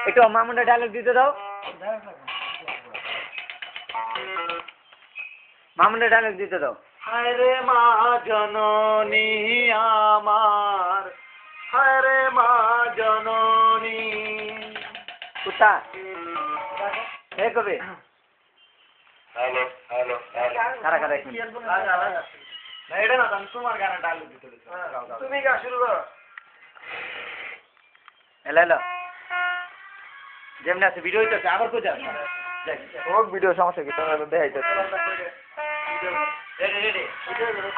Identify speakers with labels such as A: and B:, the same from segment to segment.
A: একটু মামুনের ডায়লগ দিতে দাও। মামুনের ডায়লগ দিতে দাও।
B: হায় রে মা জননী আমার, হায় রে মা জননী।
A: কুত্তা হে কবে
B: হ্যালো হ্যালো
A: কারা কারা
B: না এটা না তোমার গানে ডায়লগ দিতে তুমি গা শুরু করো।
A: এলো এলো যেমনি আছে ভিডিও হইতেছে আবার কই যাও
B: হোক ভিডিও সমস্যা কি তোমরা দেখাইতেছ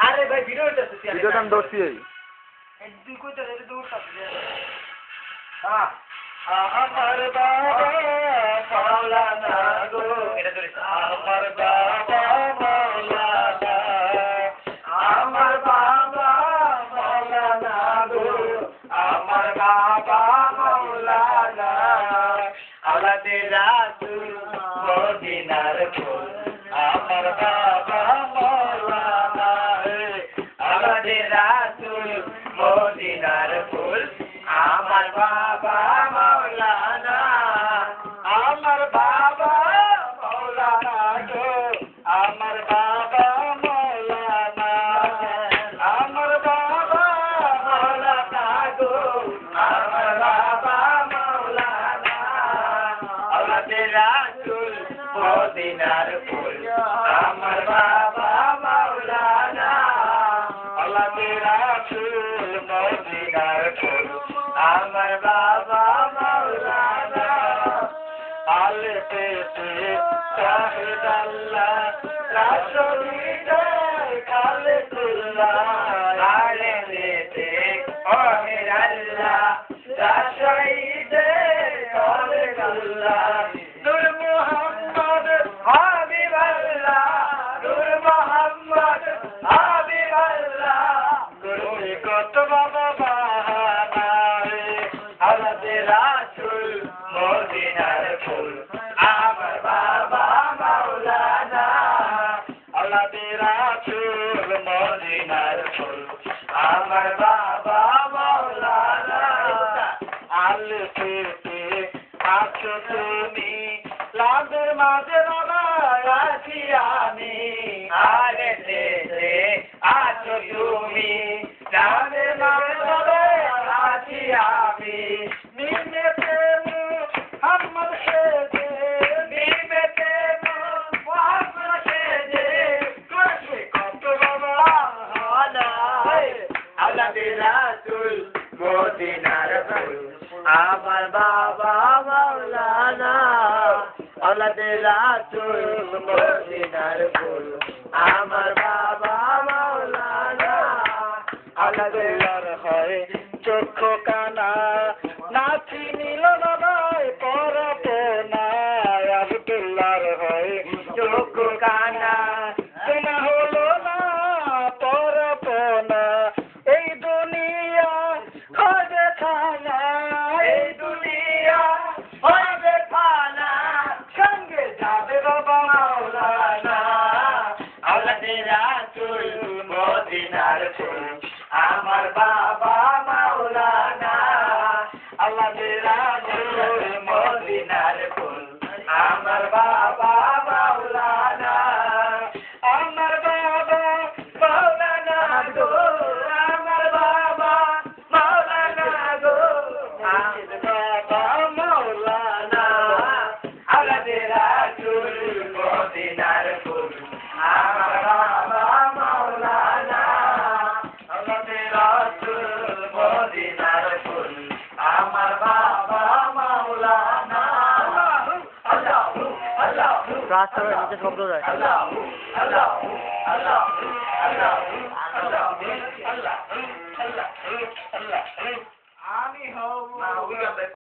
B: আরে ভাই ভিডিও হইতেছে ভিডিও তো দৌড়ছি এই তুই কইতে রে দৌড়তাছিস হ্যাঁ আমার বাবা মাওলানা গো
A: এটা ধরে
B: আমার বাবা মাওলানা আমার বাবা মাওলানা গো আমার বাবা মাওলানা আলাদে রাসূল মদিনার ফুল আমার বাবা মাওলানা আলাদে রাসূল মদিনার ফুল আমার বাবা মাওলানা আমার বাবা মাওলানা গো আমার বাবা মাওলানা আমার বাবা মাওলানা গো আমার বাবা মাওলানা আলাদে রাসূল মদিনার ফুল আমার বাবা মাওলানা আলাদে রাসূল মদিনার ফুল আমার বাবা মাওলানা আলে পেতে শাহিদ আল্লাহ রাসূলিতে খালে তুল্লাহ আলে পেতে ওহের আল্লাহ রাসূলিতে খালে তুল্লাহ নূর মুহাম্মদ হাবিব আল্লাহ নূর মুহাম্মদ হাবিব আল্লাহ নূর কত বাবা বাহানা আলাদে রাসূল মদিনার ফুল আমার বাবা মাওলানা আলাদে রাসূল মদিনার ফুল আমার বাবা মাওলানা আলে পেতে আছো তুমি লাভের মাঝে বাবা আছি আমি আলে পেতে আছো তুমি লাভের মাঝে বাবা আছি আমি নিমেতে মুহাম্মদ সেজে নিমেতে মুহাম্মদ সেজে করছে কত বাবা আলাদে রাসূল মদিনার ফুল আমার বাবা মাওলানা আলাদে রাসূল মদিনার ফুল আমার বাবা মাওলানা আলাদে আর হয় চক্ষু কানা নাচি নীল নয় পরপনা আব্দুল্লাহর হয় চক্ষু কানা শোনা হলো না পরপনা এই দুনিয়া হবে খানা এই দুনিয়া হবে খানা সঙ্গে যাবে বাবা মাওলানা আলাদে রাসূল মদিনার ফুল আমার বাবা মাওলানা আলাদে রাসূল মদিনার ফুল আমার বাবা মাওলানা আমার বাবা মাওলানা গো আমার বাবা মাওলানা গো আমার বাবা মাওলানা আলাদে রাসূল মদিনার ফুল আমার বাবা মাওলানা আলাদে রাসূল মদিনার ফুল আমার বাবা মাওলানা আল্লাহু আল্লাহু
A: রাস্তার নিচে শব্দ যায়
B: আল্লাহু আল্লাহু আল্লাহু আল্লাহু আল্লাহু আল্লাহু আল্লাহু আল্লাহু আমি হব